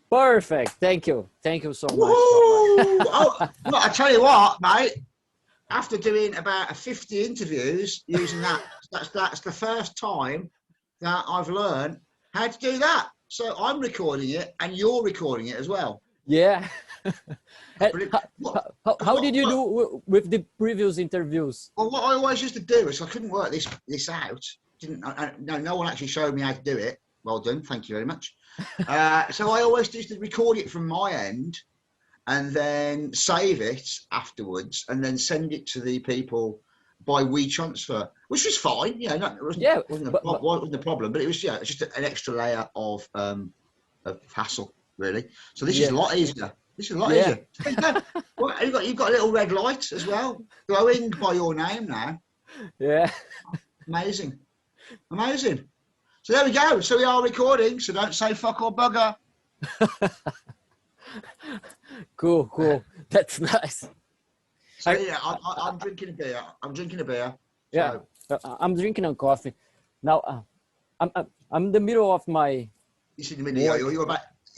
Perfect. Thank you. Thank you so much. Oh, well, I tell you what, mate. After doing about 50 interviews using that's the first time that I've learned how to do that. So I'm recording it, and you're recording it as well. Yeah. What, how did you do with the previous interviews? Well, what I always used to do is I couldn't work this out. No one actually showed me how to do it. Well done, thank you very much. So I always used to record it from my end, and then save it afterwards, and then send it to the people by WeTransfer, which was fine. You know, wasn't a problem, but it was just an extra layer of hassle, really. So this is a lot easier. This is a lot easier. Well, you've got a little red light as well, glowing by your name now. Yeah. Amazing. So there we go. So we are recording. So don't say fuck or bugger. Cool. That's nice. So yeah, I'm drinking a beer. Yeah, so. I'm drinking a coffee. Now, I'm in the middle of my. You're in the middle. Are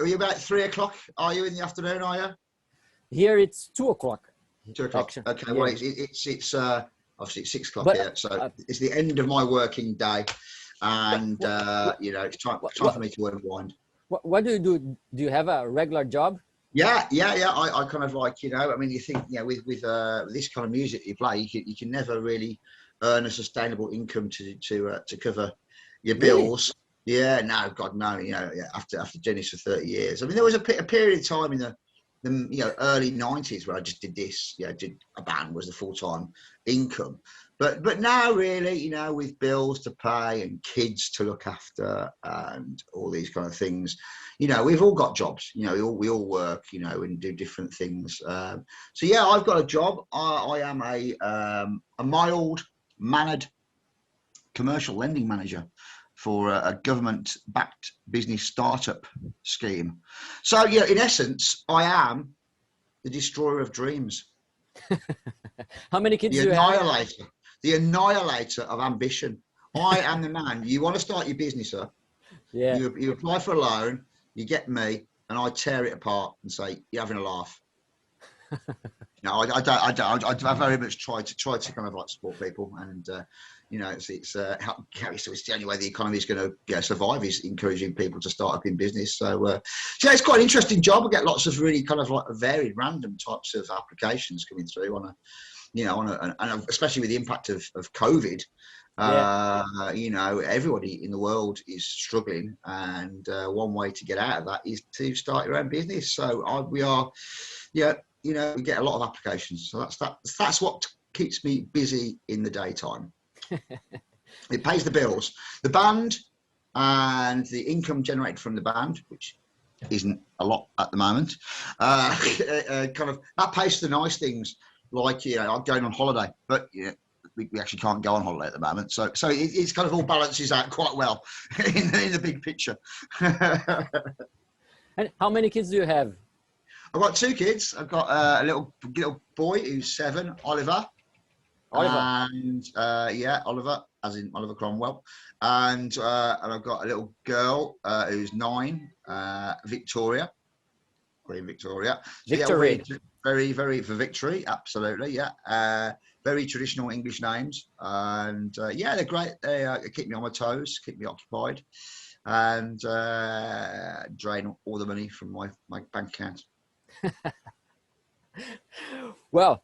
you about 3 o'clock? Are you in the afternoon? Are you? Here it's 2 o'clock. 2 o'clock. Actually. Okay. Well, it's obviously it's 6 o'clock here, so it's the end of my working day, and it's time for me to unwind. What do you do? Do you have a regular job? Yeah. I kind of like, I mean, you think, with this kind of music you play, you can never really earn a sustainable income to cover your bills. Really? Yeah, no, God, no. After doing this for 30 years, I mean, there was a period of time in the early 90s where I just did this. Did a band was the full-time income, but now really, with bills to pay and kids to look after and all these kind of things, we've all got jobs. We all work, and do different things. So yeah, I've got a job. I am a mild-mannered commercial lending manager for a government-backed business startup scheme. So yeah, in essence, I am the destroyer of dreams. How many kids do you have? The annihilator of ambition. I am the man. You want to start your business up? Yeah. You apply for a loan. You get me, and I tear it apart and say, "You're having a laugh." I very much try to kind of like support people, and it's the only way the economy is going to survive is encouraging people to start up in business. So it's quite an interesting job. I get lots of really kind of like varied, random types of applications coming through and especially with the impact of COVID. Everybody in the world is struggling, and one way to get out of that is to start your own business. So we get a lot of applications. So that's what keeps me busy in the daytime. It pays the bills. The band and the income generated from the band, which isn't a lot at the moment, kind of that pays the nice things like I'm going on holiday, but we actually can't go on holiday at the moment. So it's kind of all balances out quite well in the big picture. And how many kids do you have? I've got 2 kids. I've got a little boy who's 7, Oliver. And Oliver, as in Oliver Cromwell. And I've got a little girl who's 9, Victoria. Queen Victoria. Victory. Yeah, very, very for victory. Absolutely. Yeah. Very traditional English names. And they're great. They keep me on my toes, keep me occupied, and drain all the money from my bank account. Well,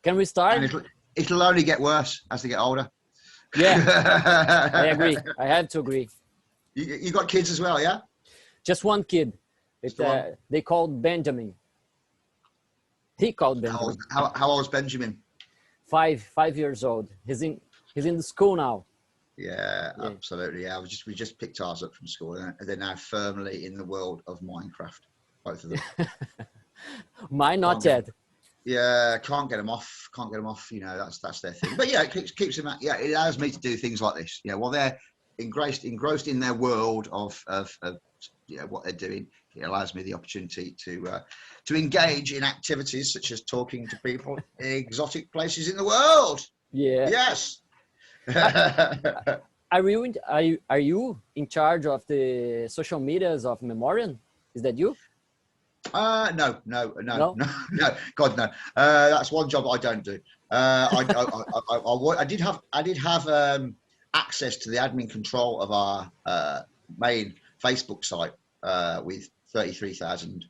can we start? And it'll only get worse as they get older. Yeah, I agree. I have to agree. You got kids as well, yeah? Just one kid. They called Benjamin. He called Benjamin. How old is Benjamin? 5 years old. He's in the school now. Yeah, absolutely. Yeah, we just picked ours up from school, and they're now firmly in the world of Minecraft. Both of them. Mine not yet. Yeah, can't get them off. That's their thing. But yeah, it keeps them. It allows me to do things like this. While they're engrossed in their world of what they're doing, it allows me the opportunity to engage in activities such as talking to people in exotic places in the world. Yeah. Yes. Are you in charge of the social medias of Memoriam? Is that you? No, No? no. God, no. That's one job I don't do. I did have access to the admin control of our main Facebook site with 33,000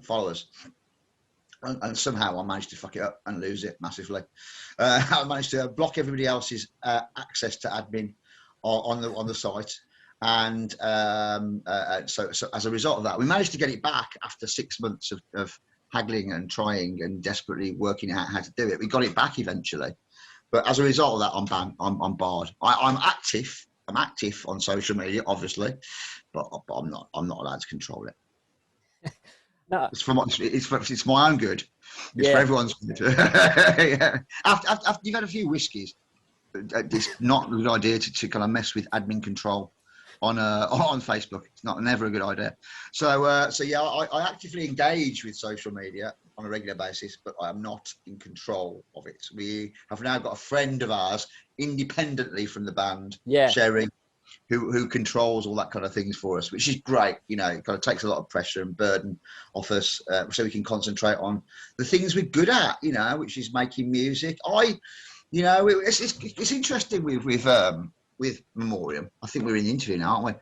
followers. And somehow I managed to fuck it up and lose it massively. I managed to block everybody else's access to admin on the site, and so as a result of that, we managed to get it back after 6 months of haggling and trying and desperately working out how to do it. We got it back eventually, but as a result of that, I'm banned. I'm barred. I'm active. I'm active on social media, obviously, but I'm not allowed to control it. No. It's my own good. It's for everyone's good. Yeah. After you've had a few whiskies, it's not a good idea to kind of mess with admin control on Facebook. It's never a good idea. So yeah, I actively engage with social media on a regular basis, but I am not in control of it. We have now got a friend of ours, independently from the band, Sherry, who controls all that kind of things for us, which is great. You know, it kind of takes a lot of pressure and burden off us, so we can concentrate on the things we're good at, you know, which is making music. You know, it's interesting with Memoriam. I think we're in the interview now, aren't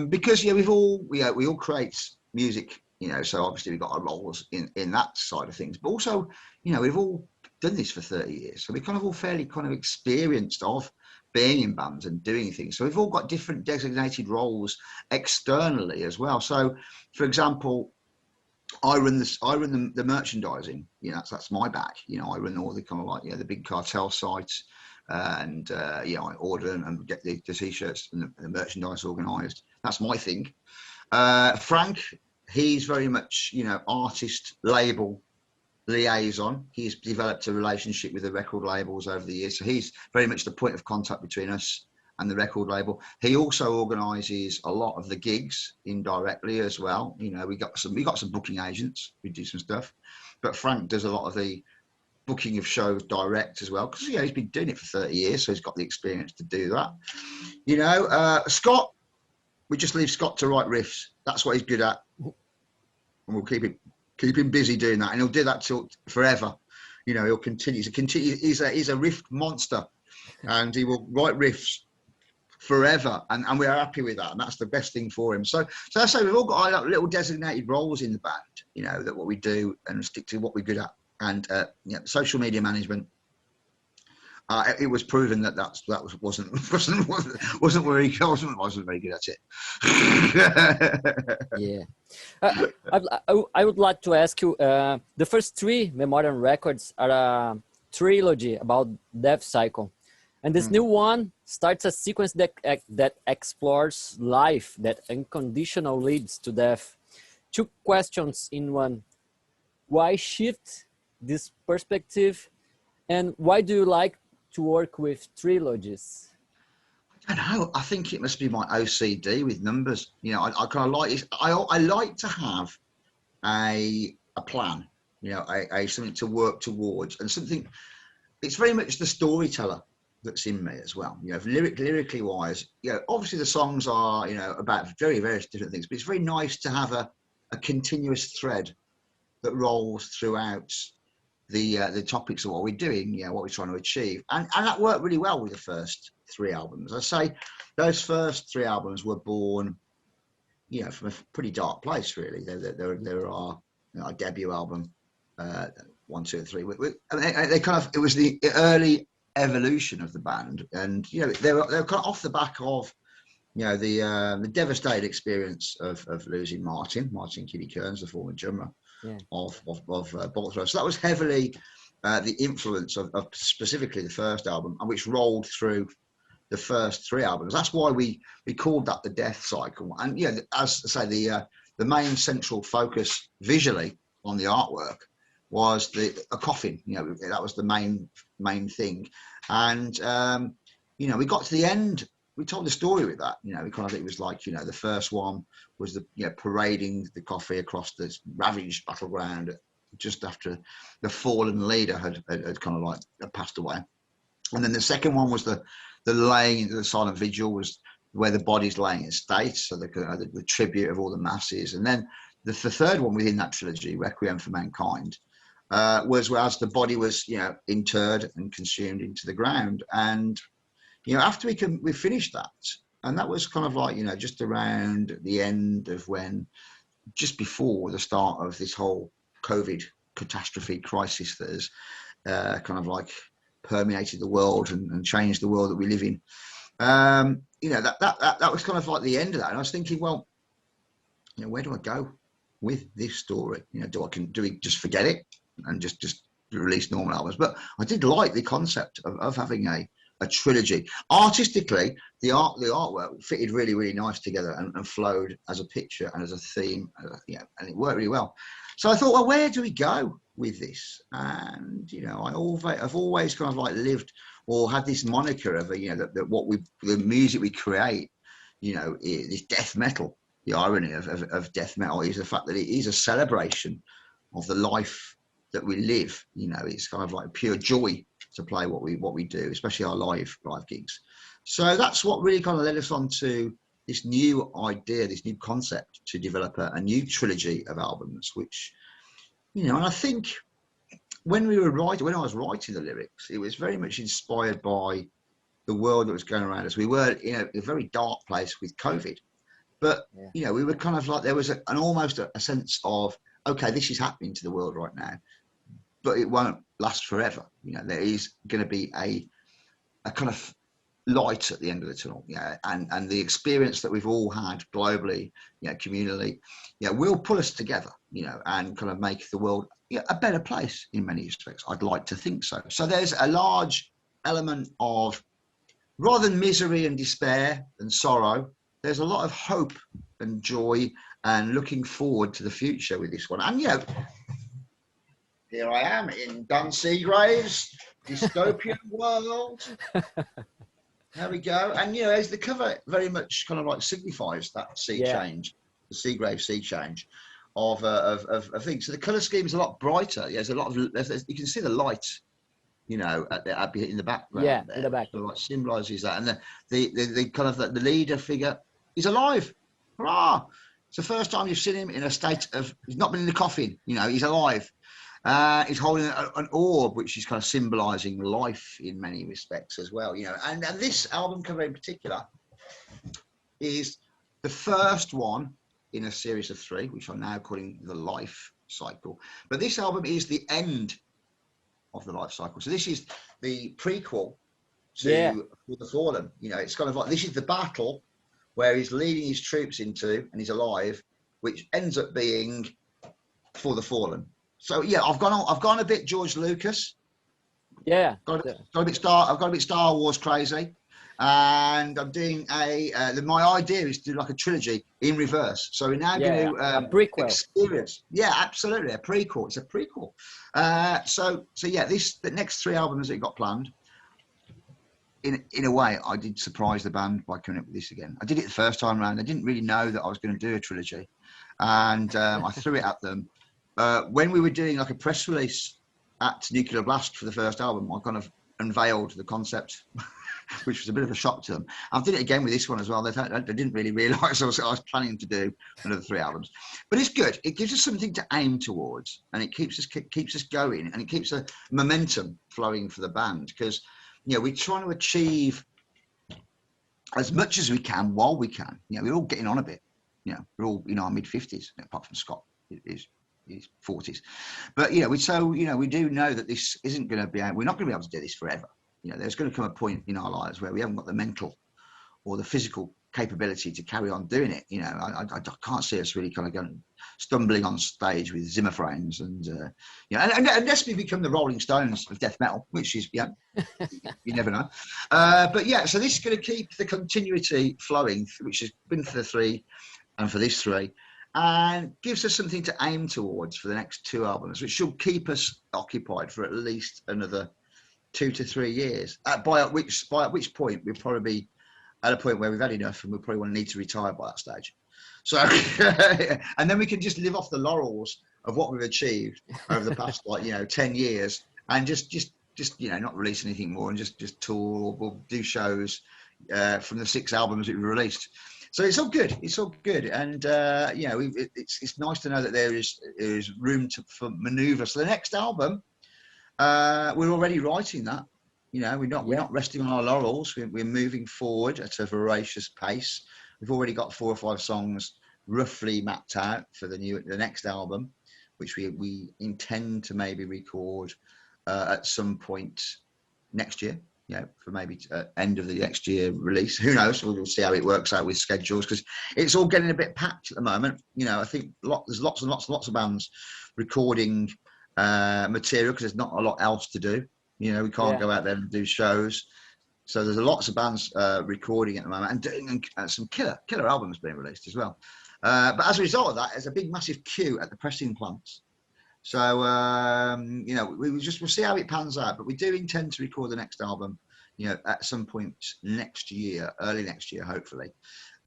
we? Because yeah, we all create music, you know, so obviously we've got our roles in that side of things, but also, you know, we've all done this for 30 years, so we're kind of all fairly kind of experienced of being in bands and doing things. So we've all got different designated roles externally as well. So, for example, I run the merchandising. You know, that's my bag. You know, I run all the kind of like, the big cartel sites, and I order and get the t-shirts and the merchandise organised. That's my thing. Frank, he's very much, you know, artist label liaison. He's developed a relationship with the record labels over the years, so he's very much the point of contact between us and the record label. He also organises a lot of the gigs indirectly as well. You know, we got some booking agents. We do some stuff, but Frank does a lot of the booking of shows direct as well, because he's been doing it for 30 years, so he's got the experience to do that. You know, Scott, we just leave Scott to write riffs. That's what he's good at, and we'll keep him busy doing that, and he'll do that till forever. You know, he'll continue. He's a riff monster, and he will write riffs forever, and we are happy with that, and that's the best thing for him. So I say we've all got our little designated roles in the band, you know, that what we do and stick to what we're good at. And social media management, it was proven that wasn't very good at it. Yeah. I would like to ask you, the first 3 Memoriam records are a trilogy about death cycle, and this new one starts a sequence that explores life that unconditional leads to death. 2 questions in one: why shift this perspective, and why do you like to work with trilogies? I don't know. I think it must be my OCD with numbers. You know, I kind of like it. I like to have a plan. You know, a something to work towards, and something. It's very much the storyteller that's in me as well. You know, lyrically wise. You know, obviously the songs are, you know, about very various different things, but it's very nice to have a continuous thread that rolls throughout the topics of what we're doing, you know, what we're trying to achieve, and that worked really well with the first 3 albums. I say those first 3 albums were born, you know, from a pretty dark place, really. There are, you know, our debut album, 1, 2, and 3. They kind of, it was the early evolution of the band, and you know, they were kind of off the back of, you know, the devastating experience of losing Martin Kitty Kearns, the former drummer of Bolt Thrower. So that was heavily the influence of specifically the first album, and which rolled through the first 3 albums. That's why we called that the death cycle. And yeah, as I say, the main central focus visually on the artwork was a coffin. You know, that was the main thing. And you know, we got to the end. We told the story with that. You know, it was like, you know, the first one was parading the coffee across this ravaged battleground just after the fallen leader had kind of like passed away. And then the second one was the laying into the silent vigil, was where the body's laying in state, so the tribute of all the masses. And then the third one within that trilogy, Requiem for Mankind, was as the body was, interred and consumed into the ground. And, after we finished that, and that was kind of like, just around the end of just before the start of this whole COVID catastrophe crisis that has kind of like permeated the world and changed the world that we live in. That was kind of like the end of that. And I was thinking, well, where do I go with this story? Do we just forget it and just release normal albums? But I did like the concept of having a trilogy. Artistically, the artwork fitted really, really nice together and flowed as a picture and as a theme, and it worked really well. So I thought, well, where do we go with this? And I've always kind of like lived or had this moniker of the music we create, is death metal. The irony of death metal is the fact that it is a celebration of the life that we live. It's kind of like pure joy to play what we do, especially our live gigs. So that's what really kind of led us on to this new idea, this new concept to develop a new trilogy of albums, which, and I think when I was writing the lyrics, it was very much inspired by the world that was going around us. We were in a very dark place with COVID, but we were kind of like, there was almost a sense of, okay, this is happening to the world right now, but it won't last forever. There is going to be a kind of light at the end of the tunnel. And the experience that we've all had globally, communally, will pull us together, and kind of make the world a better place in many respects. I'd like to think so. So there's a large element of, rather than misery and despair and sorrow, there's a lot of hope and joy and looking forward to the future with this one. And here I am in Don Seagrave's dystopian world. There we go. And as the cover very much kind of like signifies that sea change, the Seagrave sea change of things. So the color scheme is a lot brighter. There's a lot of, you can see the light, in the background. Yeah, there. in the back. So like symbolizes that. And the kind of the leader figure is alive. Hurrah! It's the first time you've seen him in a state of, he's not been in the coffin, he's alive. He's holding an orb, which is kind of symbolizing life in many respects as well, And this album cover in particular is the first one in a series of 3, which I'm now calling the life cycle. But this album is the end of the life cycle. So this is the prequel to the Fallen. It's kind of like, this is the battle where he's leading his troops into, and he's alive, which ends up being For the Fallen. So I've gone a bit George Lucas. Yeah. Got a bit Star Wars crazy, and I'm doing my idea is to do like a trilogy in reverse. So we're now going to a prequel. Experience. Yeah, absolutely, a prequel. It's a prequel. The next 3 albums that we got planned. In a way, I did surprise the band by coming up with this again. I did it the first time around. I didn't really know that I was going to do a trilogy, and I threw it at them. When we were doing like a press release at Nuclear Blast for the first album, I kind of unveiled the concept, which was a bit of a shock to them. I did it again with this one as well. They didn't really realise I was planning to do another 3 albums, but it's good. It gives us something to aim towards, and it keeps us going, and it keeps a momentum flowing for the band, because we're trying to achieve as much as we can while we can. We're all getting on a bit. We're all in our mid-50s, apart from Scott. His 40s, but we do know that this isn't going to be. We're not going to be able to do this forever. There's going to come a point in our lives where we haven't got the mental or the physical capability to carry on doing it. I can't see us really kind of going stumbling on stage with Zimmer frames and unless we become the Rolling Stones of death metal, which is you never know. So this is going to keep the continuity flowing, which has been for the 3 and for this 3. And gives us something to aim towards for the next 2 albums, which should keep us occupied for at least another 2 to 3 years. By at which point we'll probably be at a point where we've had enough, and we'll probably want to need to retire by that stage. So, and then we can just live off the laurels of what we've achieved over the past 10 years, and just not release anything more, and just tour or do shows, from the 6 albums that we released. So it's all good. It's all good, and you know, it's nice to know that there is room for manoeuvre. So the next album, we're already writing that. You know, we're not resting on our laurels. We're moving forward at a voracious pace. We've already got 4 or 5 songs roughly mapped out for the next album, which we intend to maybe record at some point next year. You know, for maybe end of the next year release. Who knows? We'll see how it works out with schedules, because it's all getting a bit packed at the moment. You know, I think there's lots and lots of bands recording material because there's not a lot else to do. You know, we can't go out there and do shows. So there's lots of bands recording at the moment and doing some killer albums being released as well. But as a result of that, there's a big, massive queue at the pressing plants. So, you know, we'll see how it pans out. But we do intend to record the next album, you know, at some point next year, early next year, hopefully.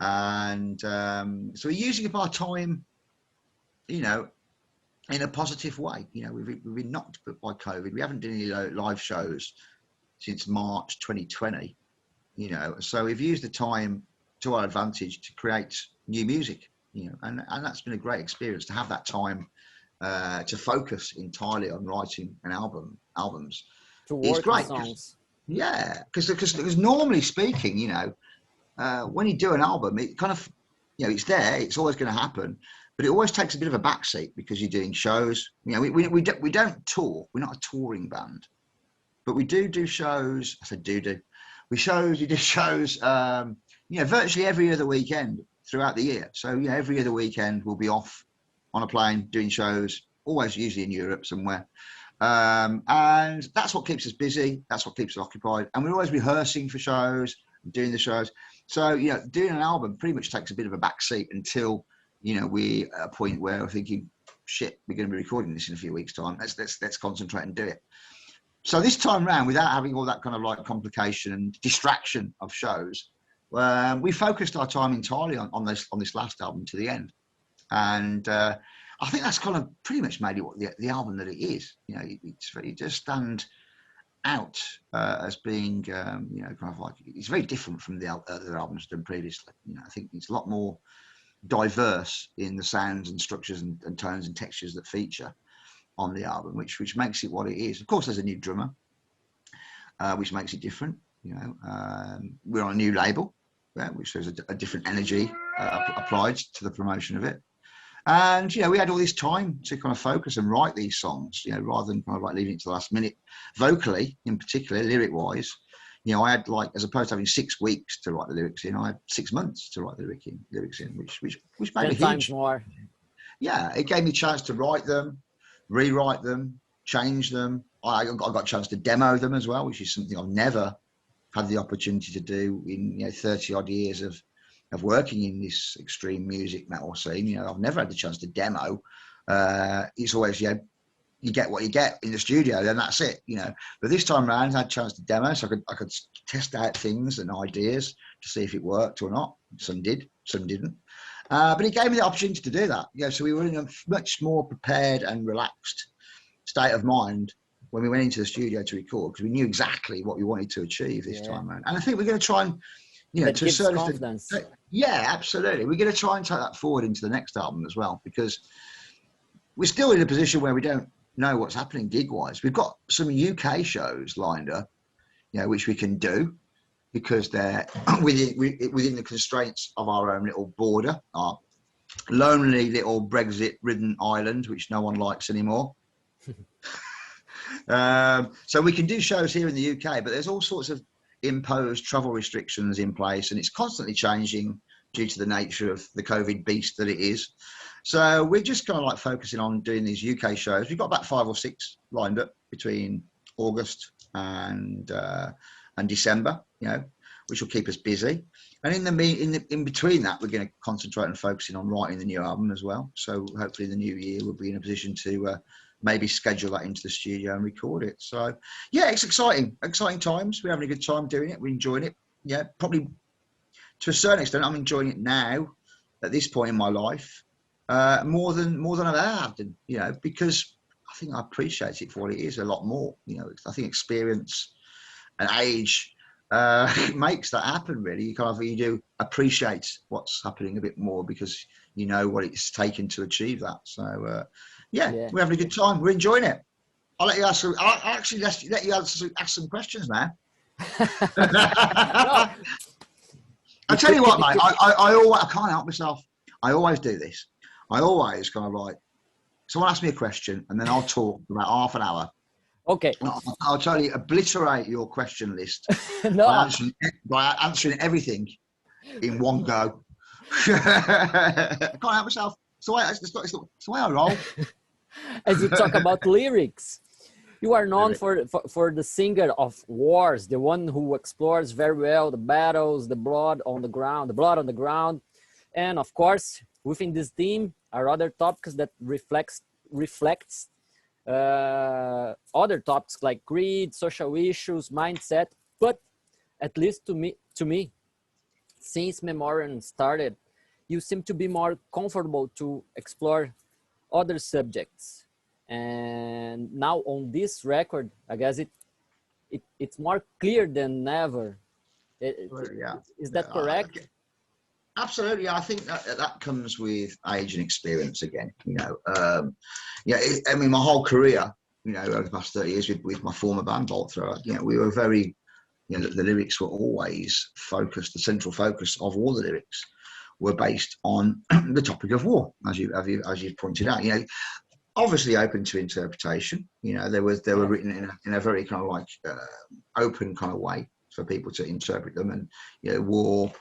And so we're using up our time, you know, in a positive way. You know, we've been knocked by COVID. We haven't done any live shows since March 2020, you know. So we've used the time to our advantage to create new music, you know, and that's been a great experience to have that time to focus entirely on writing an albums. To work it's great. Songs. Yeah, because normally speaking, you know, when you do an album, it kind of, you know, it's there, it's always going to happen, but it always takes a bit of a backseat because you're doing shows. You know, we don't tour. We're not a touring band, but we do shows. I said do. We do shows, you know, virtually every other weekend throughout the year. So, you know, every other weekend we'll be off on a plane doing shows, always usually in Europe somewhere. And that's what keeps us busy. That's what keeps us occupied. And we're always rehearsing for shows, doing the shows. So, you know, doing an album pretty much takes a bit of a backseat until, you know, we're at a point where we're thinking, shit, we're going to be recording this in a few weeks' time. Let's concentrate and do it. So this time round, without having all that kind of like complication and distraction of shows, we focused our time entirely on this last album to the end. And I think that's kind of pretty much made it the album that it is. You know, it does stand out as being, you know, kind of like, it's very different from the other albums done previously. You know, I think it's a lot more diverse in the sounds and structures and tones and textures that feature on the album, which makes it what it is. Of course, there's a new drummer, which makes it different. You know, we're on a new label, which there's a different energy applied to the promotion of it. And, you know, we had all this time to kind of focus and write these songs, you know, rather than kind of like leaving it to the last minute. Vocally, in particular, lyric-wise, you know, I had, like, as opposed to having 6 weeks to write the lyrics in, I had 6 months to write the lyrics in, which made 10 a times huge. more. Yeah, it gave me a chance to write them, rewrite them, change them. I got a chance to demo them as well, which is something I've never had the opportunity to do in, you know, 30 odd years of working in this extreme music metal scene. You know, I've never had the chance to demo. It's always, you know, you get what you get in the studio, then that's it, you know. But this time around, I had a chance to demo, so I could test out things and ideas to see if it worked or not. Some did, some didn't. But it gave me the opportunity to do that. You know, so we were in a much more prepared and relaxed state of mind when we went into the studio to record, because we knew exactly what we wanted to achieve this time around. And I think we're going to try and, you know, that to gives a certain confidence. yeah, absolutely. We're going to try and take that forward into the next album as well, because we're still in a position where we don't know what's happening gig-wise. We've got some UK shows lined up, you know, which we can do because they're within the constraints of our own little border, our lonely little Brexit-ridden island, which no one likes anymore. So we can do shows here in the UK, but there's all sorts of imposed travel restrictions in place, and it's constantly changing due to the nature of the COVID beast that it is. So we're just kind of like focusing on doing these UK shows. We've got about 5 or 6 lined up between August and December, you know, which will keep us busy. And in between that, we're going to concentrate on focusing on writing the new album as well. So hopefully in the new year, we'll be in a position to maybe schedule that into the studio and record it. So yeah, it's exciting times. We're having a good time doing it. We're enjoying it. Yeah, probably to a certain extent, I'm enjoying it now at this point in my life more than I've ever had, you know, because I think I appreciate it for what it is a lot more. You know, I think experience and age makes that happen. Really, you do appreciate what's happening a bit more because you know what it's taken to achieve that. So yeah, Yeah. we're having a good time. We're enjoying it. I'll let you ask. I'll actually let you ask some questions now. No, I tell you what, mate. I can't help myself. I always do this. I always kind of like someone asks me a question and then I'll talk for about half an hour. okay. I'll totally obliterate your question list No, by answering everything in one go. I can't help myself. It's the way I roll. as you talk about lyrics, you are known for the singer of wars, the one who explores very well the battles, the blood on the ground, and of course, within this theme are other topics that reflects other topics like greed, social issues, mindset. But at least to me, since Memoriam started, you seem to be more comfortable to explore other subjects. And now on this record, I guess it's more clear than ever. Yeah. Is that correct? Absolutely. I think that comes with age and experience again. I mean, my whole career, over the past 30 years with my former band, Bolt Thrower, we were very, the lyrics were always focused. The central focus of all the lyrics were based on the topic of war, as you pointed out. Obviously open to interpretation. They were written in a very kind of like open kind of way for people to interpret them, and war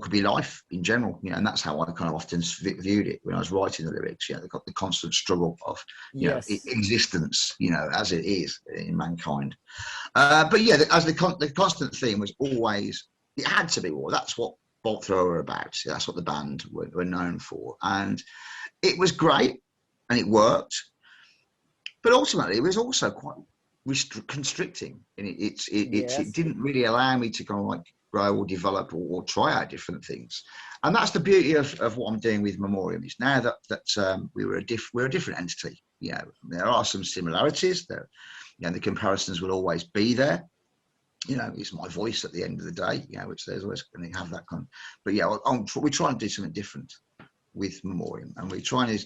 could be life in general, and that's how I kind of often viewed it when I was writing the lyrics. The constant struggle of existence, as it is in mankind. But yeah, as the constant theme was always, it had to be war. That's what Bolt Thrower were about. That's what the band were known for, and it was great and it worked. But ultimately, it was also quite constricting, and it didn't really allow me to kind of like grow or develop or try out different things. And that's the beauty of what I'm doing with Memoriam, is now that we're a different entity. There are some similarities there. The comparisons will always be there. It's my voice at the end of the day, which there's always going to have that kind of, but we're trying to do something different with Memoriam, and we're trying to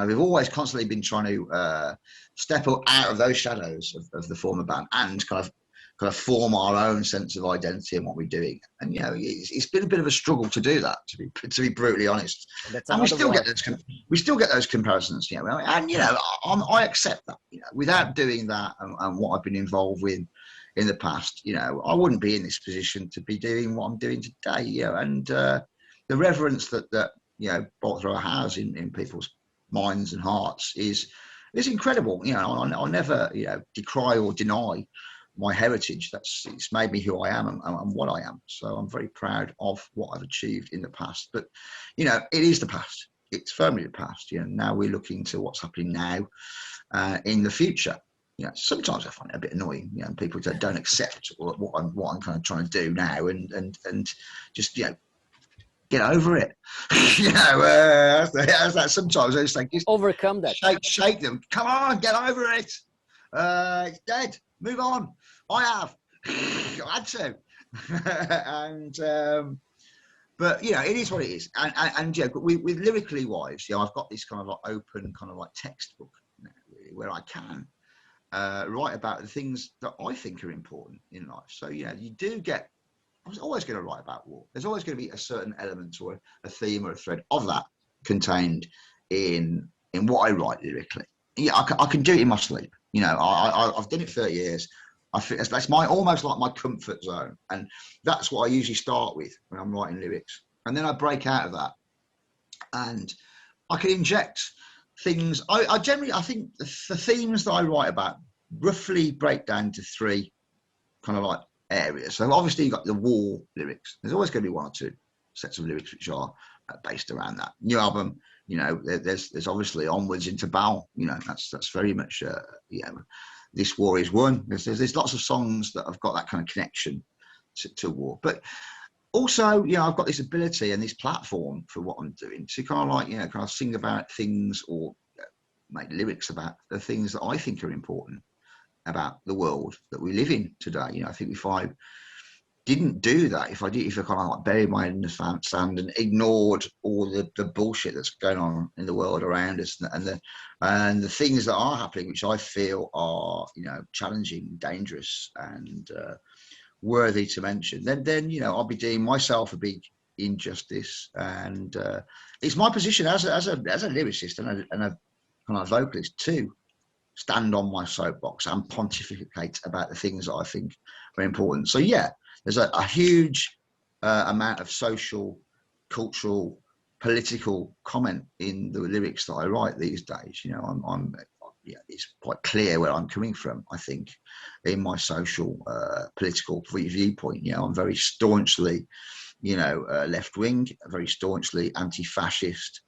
we've always constantly been trying to step out of those shadows of the former band and kind of form our own sense of identity and what we're doing. And it's been a bit of a struggle to do that, to be brutally honest. And we still get those comparisons, and I accept that. Without doing that and what I've been involved with in the past, I wouldn't be in this position to be doing what I'm doing today. And the reverence that Bolt Thrower has in people's minds and hearts is incredible. I'll never decry or deny my heritage. It's made me who I am and what I am. So I'm very proud of what I've achieved in the past. But it is the past. It's firmly the past. Now we're looking to what's happening now in the future. Sometimes I find it a bit annoying, people that don't accept what I'm kind of trying to do now, and just get over it. Sometimes I just think, just overcome that. Shake them. Come on, get over it. It's dead. Move on. I have. I had to. And but it is what it is. And with lyrically wise, I've got this kind of like open kind of like textbook now, really, where I can write about the things that I think are important in life. So you do get. I was always going to write about war. There's always going to be a certain element or a theme or a thread of that contained in what I write lyrically. I can do it in my sleep. I've done it 30 years. I think that's almost like my comfort zone, and that's what I usually start with when I'm writing lyrics. And then I break out of that, and I can inject things. I think the themes that I write about roughly break down to three kind of like areas. So obviously you've got the war lyrics. There's always going to be one or two sets of lyrics which are based around that. New album, there's obviously onwards into battle. That's very much this war is won. There's lots of songs that have got that kind of connection to war. But also, I've got this ability and this platform for what I'm doing to kind of like kind of sing about things or make lyrics about the things that I think are important about the world that we live in today. You know, I think if I didn't do that, if I kind of like buried my head in the sand and ignored all the bullshit that's going on in the world around us, and the things that are happening, which I feel are, you know, challenging, dangerous, and worthy to mention, then you know, I'll be doing myself a big injustice. And it's my position as a lyricist and a kind of vocalist to stand on my soapbox and pontificate about the things that I think are important. So yeah, there's a huge amount of social, cultural, political comment in the lyrics that I write these days. You know, yeah, it's quite clear where I'm coming from, I think, in my social, political viewpoint. You know, I'm very staunchly, you know, left wing, very staunchly anti-fascist.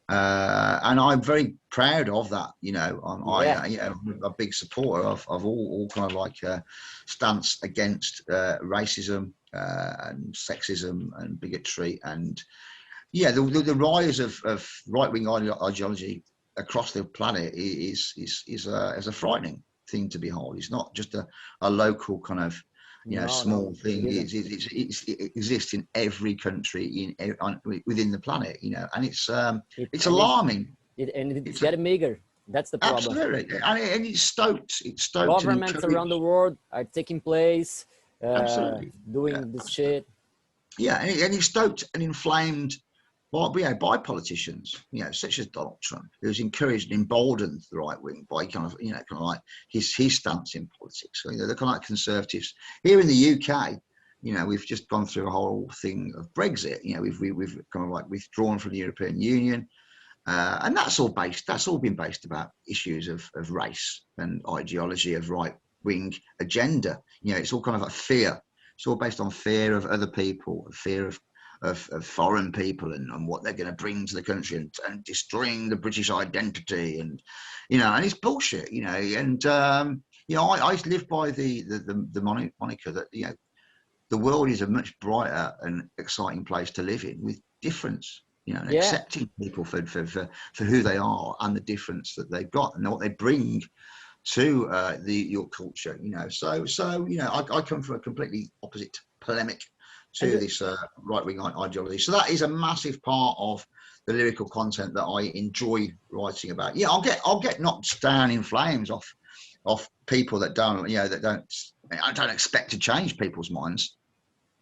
And I'm very proud of that. You know, I'm a big supporter of all kind of like stance against racism and sexism and bigotry. And yeah, the rise of right wing ideology across the planet is a frightening thing to behold. It's not just a local kind of, you know, small thing. It exists in every country within the planet, you know, and it's alarming. It's getting bigger. That's the problem. Absolutely, and it's stoked. Governments around the world are taking place, doing this shit. Yeah, and it's stoked and inflamed by politicians, you know, such as Donald Trump, who's encouraged and emboldened the right wing by kind of like his stance in politics. So, you know, they're kind of like conservatives. Here in the UK, you know, we've just gone through a whole thing of Brexit. You know, we've kind of like withdrawn from the European Union, and that's all been based about issues of race and ideology, of right wing agenda. You know, it's all kind of like fear. It's all based on fear of other people, fear of foreign people and what they're going to bring to the country, and destroying the British identity, and you know, and it's bullshit, you know. And you know, I live by the moniker that, you know, the world is a much brighter and exciting place to live in, with difference, you know, and accepting people for who they are and the difference that they've got and what they bring to your culture, you know. So you know, I come from a completely opposite polemic to this right-wing ideology. So that is a massive part of the lyrical content that I enjoy writing about. Yeah, I'll get knocked down in flames off people that don't, you know, I don't expect to change people's minds,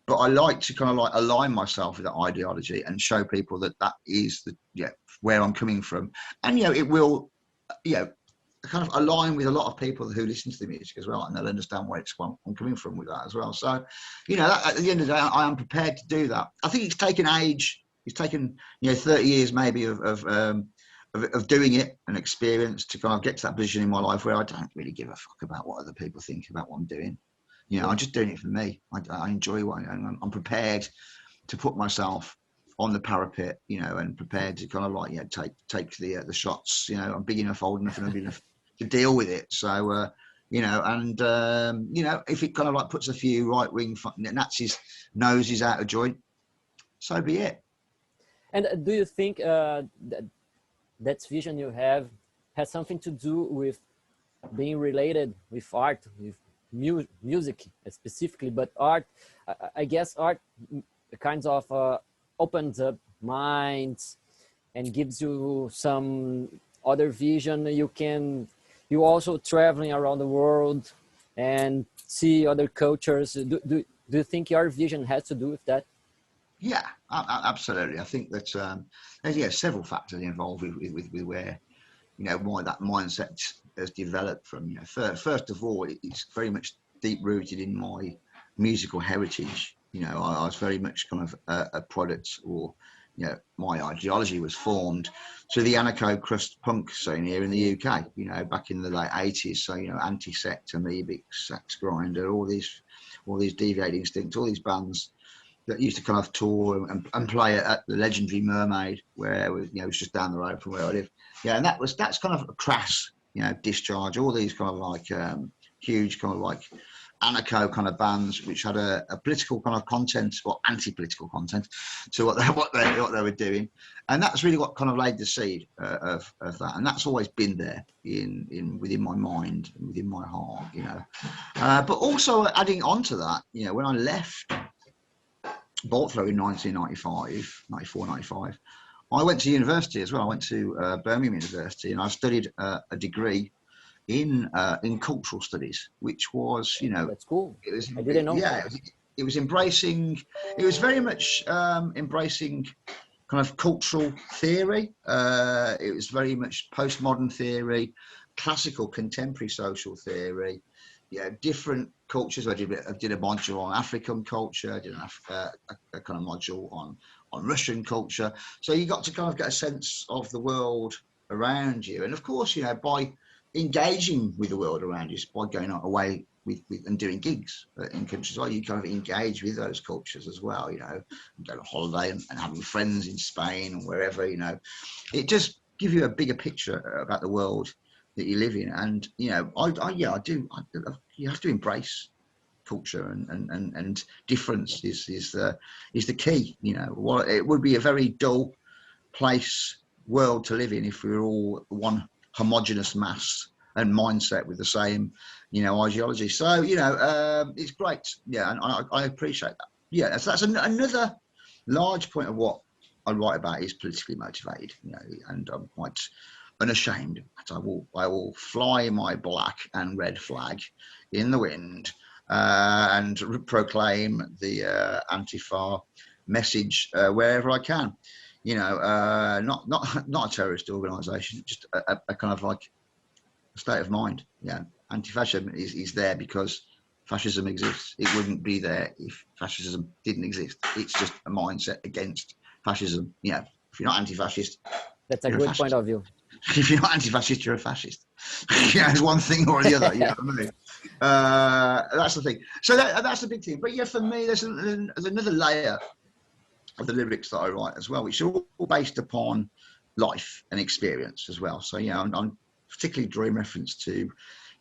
but I like to kind of like align myself with that ideology and show people that is where I'm coming from. And, you know, it will, you know, kind of align with a lot of people who listen to the music as well, and they'll understand where I'm coming from with that as well. So, you know, at the end of the day, I am prepared to do that. I think it's taken age. It's taken, you know, 30 years maybe of doing it and experience to kind of get to that position in my life where I don't really give a fuck about what other people think about what I'm doing. You know, I'm just doing it for me. I enjoy what I'm prepared to put myself on the parapet, you know, and prepared to kind of like, you know, take the shots. You know, I'm big enough, old enough, and I'm big enough to deal with it. So, you know, and, you know, if it kind of like puts a few right-wing Nazis' noses out of joint, so be it. And do you think that vision you have has something to do with being related with art, with music specifically, but art, I guess art kinds of opens up minds and gives you some other vision. You also traveling around the world and see other cultures. Do you think your vision has to do with that? Yeah, absolutely. I think that there's several factors involved with where, you know, why that mindset has developed from. You know, first of all, it's very much deep rooted in my musical heritage. You know, I was very much kind of a product, or, you know, my ideology was formed through the anarcho-crust punk scene here in the UK, you know, back in the late 80s. So, you know, Anti-Sect, Amoebic, Sax Grinder, all these Deviating Instinct, all these bands that used to kind of tour and play at the legendary Mermaid, where, you know, it was just down the road from where I live. Yeah, and that's kind of a Crass, you know, Discharge, all these kind of like huge kind of like anarcho kind of bands, which had a political kind of content or anti-political content to what they were doing, and that's really what kind of laid the seed of that, and that's always been there within my mind and within my heart, you know. But also adding on to that, you know, when I left Baltlow in 94, 95, I went to university as well. I went to Birmingham University, and I studied a degree in cultural studies, which was, you know, that's cool. It was, I didn't know. Yeah, it was embracing. It was very much embracing kind of cultural theory. It was very much postmodern theory, classical contemporary social theory. Yeah, different cultures. I did a module on African culture. I did a kind of module on Russian culture. So you got to kind of get a sense of the world around you, and of course, you know, by engaging with the world around you, by going away with and doing gigs in countries, well, you kind of engage with those cultures as well, you know, going on holiday and having friends in Spain and wherever, you know. It just gives you a bigger picture about the world that you live in. And, you know, I do. You have to embrace culture, and difference is the key, you know. Well, it would be a very dull world to live in if we were all one homogenous mass and mindset with the same, you know, ideology. So, you know, it's great. Yeah, and I appreciate that. Yeah, so that's another large point of what I write about is politically motivated, you know, and I'm quite unashamed that I will fly my black and red flag in the wind and proclaim the Antifa message wherever I can. You know, not a terrorist organisation, just a kind of like a state of mind. Yeah, anti-fascism is there because fascism exists. It wouldn't be there if fascism didn't exist. It's just a mindset against fascism. You know, if you're not anti-fascist, That's a good point of view. If you're not anti-fascist, you're a fascist. Yeah, it's one thing or the other. You know what I mean? That's the thing. So that's the big thing. But yeah, for me, there's another layer of the lyrics that I write as well, which are all based upon life and experience as well. So, you know, I'm particularly drawing reference to,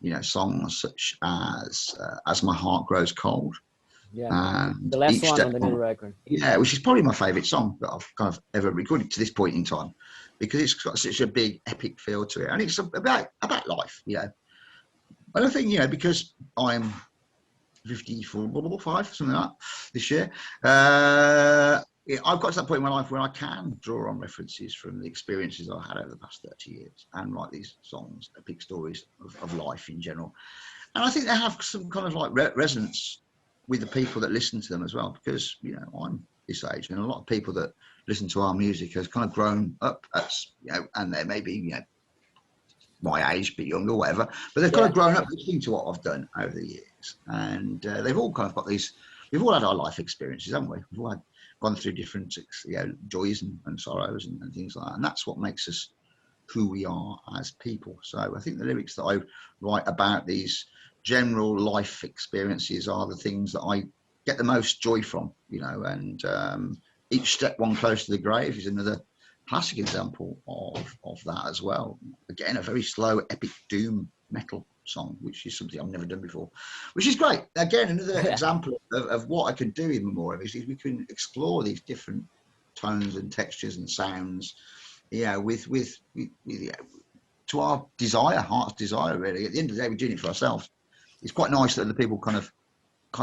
you know, songs such as My Heart Grows Cold. Yeah, and the last one on the new record. Yeah, which is probably my favourite song that I've kind of ever recorded to this point in time, because it's got such a big epic feel to it, and it's about life, you know. And I think, you know, because I'm 54, 5, something like that this year, I've got to that point in my life where I can draw on references from the experiences I've had over the past 30 years and write these songs, epic stories of life in general. And I think they have some kind of like resonance with the people that listen to them as well, because, you know, I'm this age, and a lot of people that listen to our music has kind of grown up as, you know, and they may be, you know, my age, but younger, whatever, but they've kind of grown up listening to what I've done over the years, and they've all kind of got these. We've all had our life experiences, haven't we? We've all gone through different, you know, joys and sorrows and things like that, and that's what makes us who we are as people. So I think the lyrics that I write about these general life experiences are the things that I get the most joy from, you know. And Each Step One Close to the Grave is another classic example of that as well. Again, a very slow, epic doom metal song, which is something I've never done before, which is great. Again, another example of what I can do in Memoriam is we can explore these different tones and textures and sounds, yeah, with to our desire, heart's desire, really. At the end of the day, we're doing it for ourselves. It's quite nice that the people kind of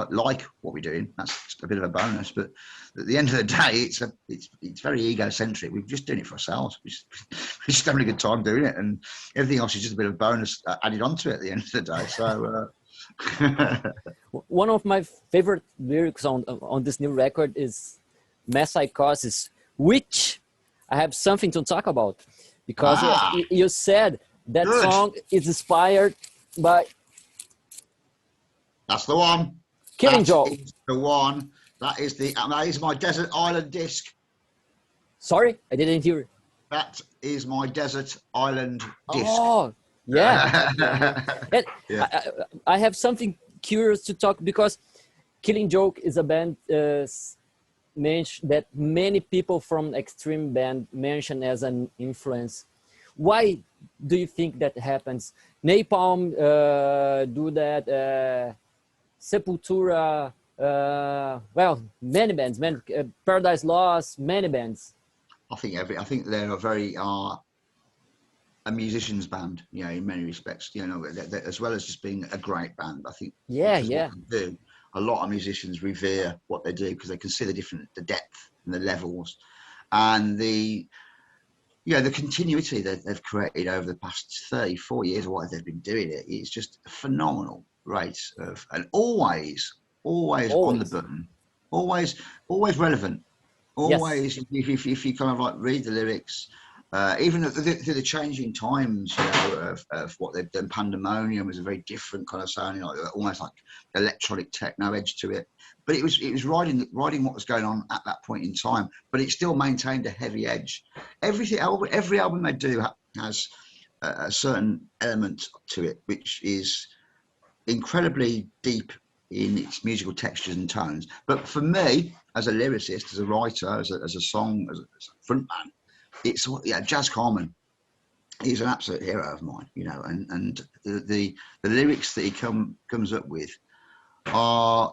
like what we're doing. That's a bit of a bonus, but at the end of the day, it's very egocentric. We're just doing it for ourselves. We're just having a good time doing it, and everything else is just a bit of a bonus added onto it at the end of the day. So one of my favorite lyrics on this new record is Mass Psychosis, which I have something to talk about, because you said that song is inspired by... That's the one. Killing Joke. The one. That is my Desert Island disc. Sorry, I didn't hear it. That is my Desert Island disc. Oh, yeah. Yeah. I have something curious to talk, because Killing Joke is a band that many people from extreme band mention as an influence. Why do you think that happens? Napalm do that. Sepultura, well, many bands, Paradise Lost, many bands. I think they're a very a musician's band, you know, in many respects, you know, as well as just being a great band. I think because of what they do, a lot of musicians revere what they do because they can see the depth and the levels and the continuity that they've created over the past 34 years or what they've been doing it. It's just a phenomenal rate of, and always on the button, always relevant. Always, yes. if you kind of like read the lyrics, even through the changing times, you know, of what they've done. Pandemonium was a very different kind of sounding, like almost like electronic techno edge to it. But it was riding what was going on at that point in time. But it still maintained a heavy edge. Every album they do has a certain element to it, which is incredibly deep in its musical textures and tones. But for me, as a lyricist, as a writer, as a frontman, it's Jazz Carman. He's an absolute hero of mine, you know, and the lyrics that he comes up with are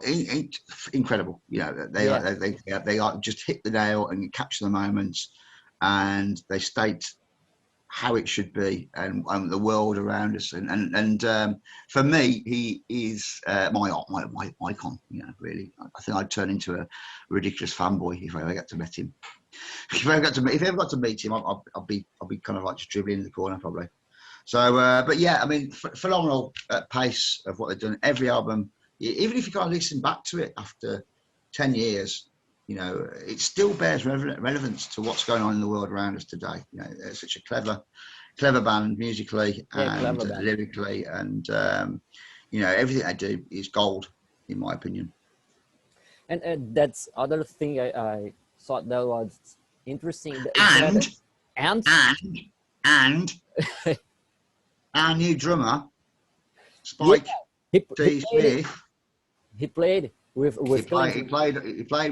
incredible. You know, they are just hit the nail and capture the moments, and they state how it should be and the world around us. And for me, he is my icon. You know, really, I think I'd turn into a ridiculous fanboy if I ever got to meet him. If I ever got to meet him, I'll be kind of like just dribbling in the corner probably. So, but yeah, I mean, phenomenal pace of what they've done. Every album, even if you can't listen back to it after 10 years, you know, it still bears relevance to what's going on in the world around us today. You know, it's such a clever band musically and lyrically, and you know, everything they do is gold, in my opinion. And that's other thing I thought that was interesting. And our new drummer, Spike D. Smith. He played with he played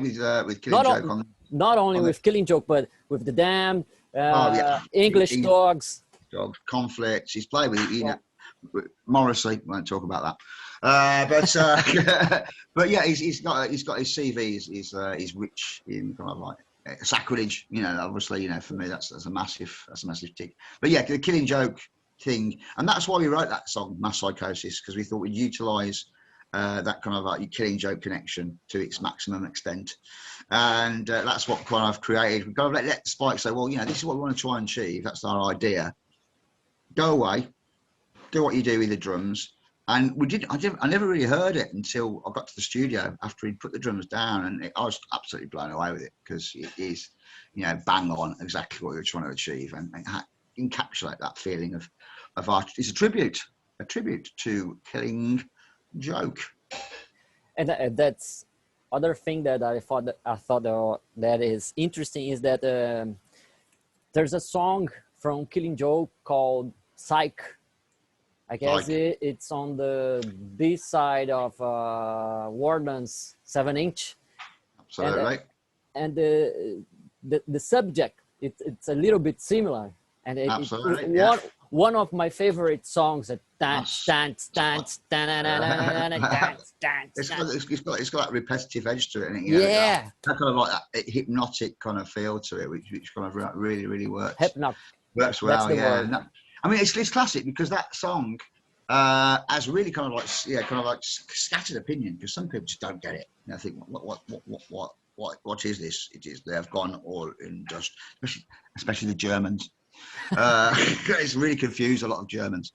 with Killing Joke not only with Killing Joke, but with The Damned, English Dogs, Conflicts. He's played with Morrissey. Won't talk about that. But yeah, he's got his CV. He's rich in kind of like sacrilege. You know, obviously, you know, for me that's a massive tick. But yeah, the Killing Joke thing, and that's why we wrote that song, Mass Psychosis, because we thought we'd utilise that kind of like Killing Joke connection to its maximum extent, and that's what kind of created. We kind of let Spike say, well, you know, this is what we want to try and achieve. That's our idea. Go away, do what you do with the drums. And I never really heard it until I got to the studio after he'd put the drums down, and I was absolutely blown away with it because it is, you know, bang on exactly what we were trying to achieve, and encapsulate that feeling of art. It's a tribute to Killing Joke. And that's other thing that I thought that is interesting is that there's a song from Killing Joke called Psych. I guess it's on the B side of Warden's 7-inch. Absolutely. And the subject it's a little bit similar, and it's one of my favorite songs. That dance. It's got that repetitive edge to it, and that kind of like that hypnotic kind of feel to it, which kind of really works. Works well, yeah. I mean, it's classic because that song has really kind of like scattered opinion, because some people just don't get it. You know, think what is this? It is they have gone all in dust, especially the Germans. It's really confused a lot of Germans.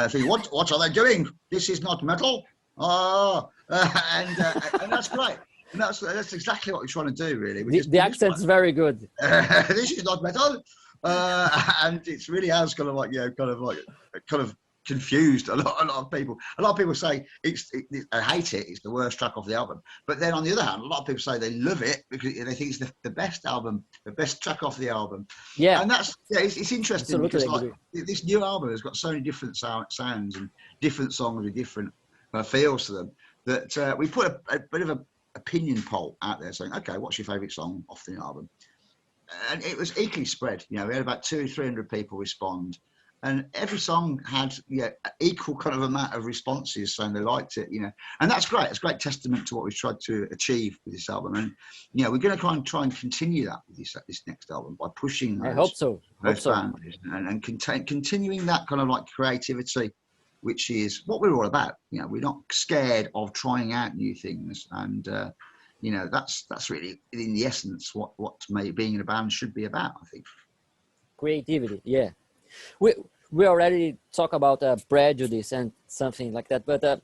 Think, what are they doing? This is not metal. And that's great. And that's exactly what we're trying to do, really. The accent's very good. This is not metal. And it's really has kind of confused a lot of people. A lot of people say I hate it. It's the worst track off the album. But then on the other hand, a lot of people say they love it because they think it's the best album, the best track off the album. Yeah, and that's it's interesting. Absolutely. Because this new album has got so many different sounds and different songs with different feels to them that we put a bit of an opinion poll out there saying, okay, what's your favourite song off the new album? And it was equally spread. You know, we had about 200-300 people respond, and every song had equal kind of amount of responses saying they liked it, and that's great. It's a great testament to what we've tried to achieve with this album, and we're going to try and continue that with this next album by pushing those, I hope so. boundaries and continuing that kind of like creativity, which is what we're all about. We're not scared of trying out new things, and that's really in the essence what being in a band should be about, I think. Creativity, yeah. We already talk about prejudice and something like that, but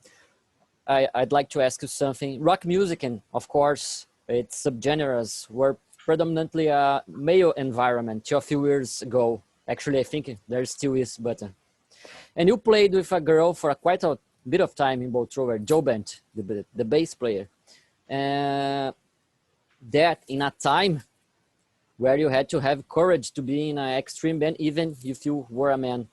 I'd like to ask you something. Rock music, and of course its subgenres, were predominantly a male environment till a few years ago. Actually, I think there still is, but and you played with a girl for quite a bit of time in both Trover, Joe Bent, the bass player, that in a time where you had to have courage to be in an extreme band, even if you were a man.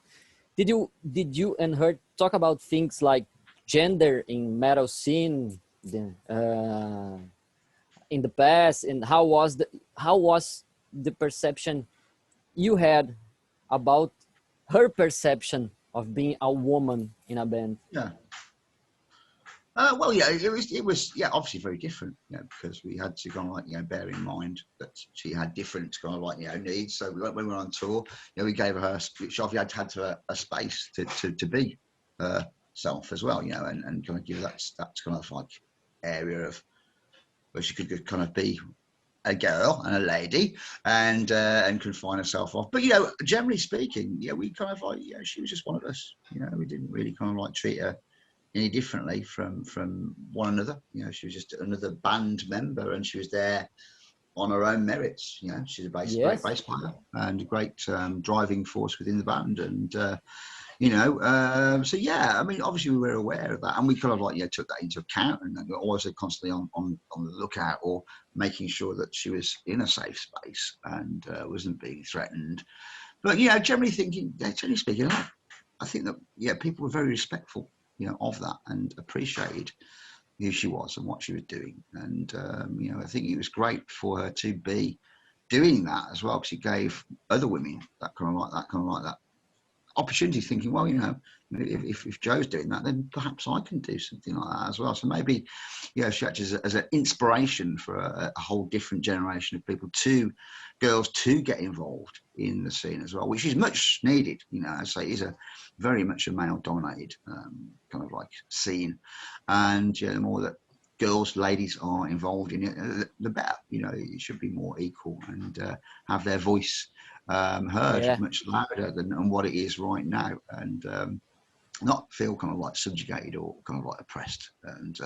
Did you and her talk about things like gender in metal scene in the past, and how was the perception you had about her perception of being a woman in a band? Yeah. Well, yeah, it was obviously very different, because we had to kind of like, bear in mind that she had different kind of like, needs. So when we were on tour, we gave her, she obviously had a space to be herself as well, and kind of give that kind of like area of where she could kind of be a girl and a lady and confine herself off. But, generally speaking, we kind of like, she was just one of us, we didn't really kind of like treat her any differently from one another. She was just another band member, and she was there on her own merits. She's a great bass player and a great driving force within the band, and so yeah, I mean, obviously we were aware of that, and we kind of like took that into account, and always constantly on the lookout, or making sure that she was in a safe space and wasn't being threatened. But generally speaking, I think that people were very respectful of that, and appreciated who she was and what she was doing. And I think it was great for her to be doing that as well, because it gave other women that kind of like that opportunity, thinking, well, if Joe's doing that, then perhaps I can do something like that as well. So maybe she acts as an inspiration for a whole different generation of girls to get involved in the scene as well, which is much needed. I say, is a very much a male dominated kind of like scene, and the more that ladies are involved in it, the better. It should be more equal and have their voice heard much louder than what it is right now, and not feel kind of like subjugated or kind of like oppressed. And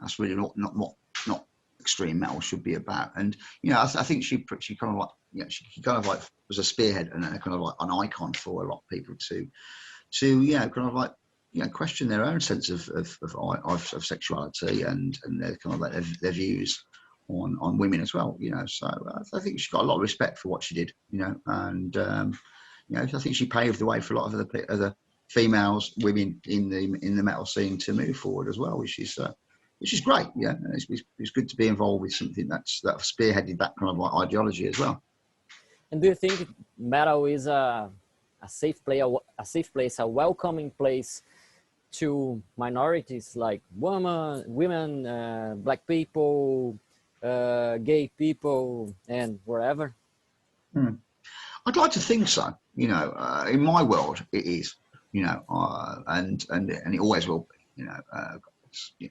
that's really not extreme metal should be about. And I think she kind of like she kind of like was a spearhead and a kind of like an icon for a lot of people to kind of like question their own sense of sexuality and their kind of like their views on women as well. So I think she got a lot of respect for what she did. And I think she paved the way for a lot of other females, women in the metal scene to move forward as well, which is great. And it's good to be involved with something that spearheaded that kind of like ideology as well. And do you think metal is a safe place, a welcoming place to minorities like women, black people, gay people, and wherever? I'd like to think so. In my world, it is. And it always will be.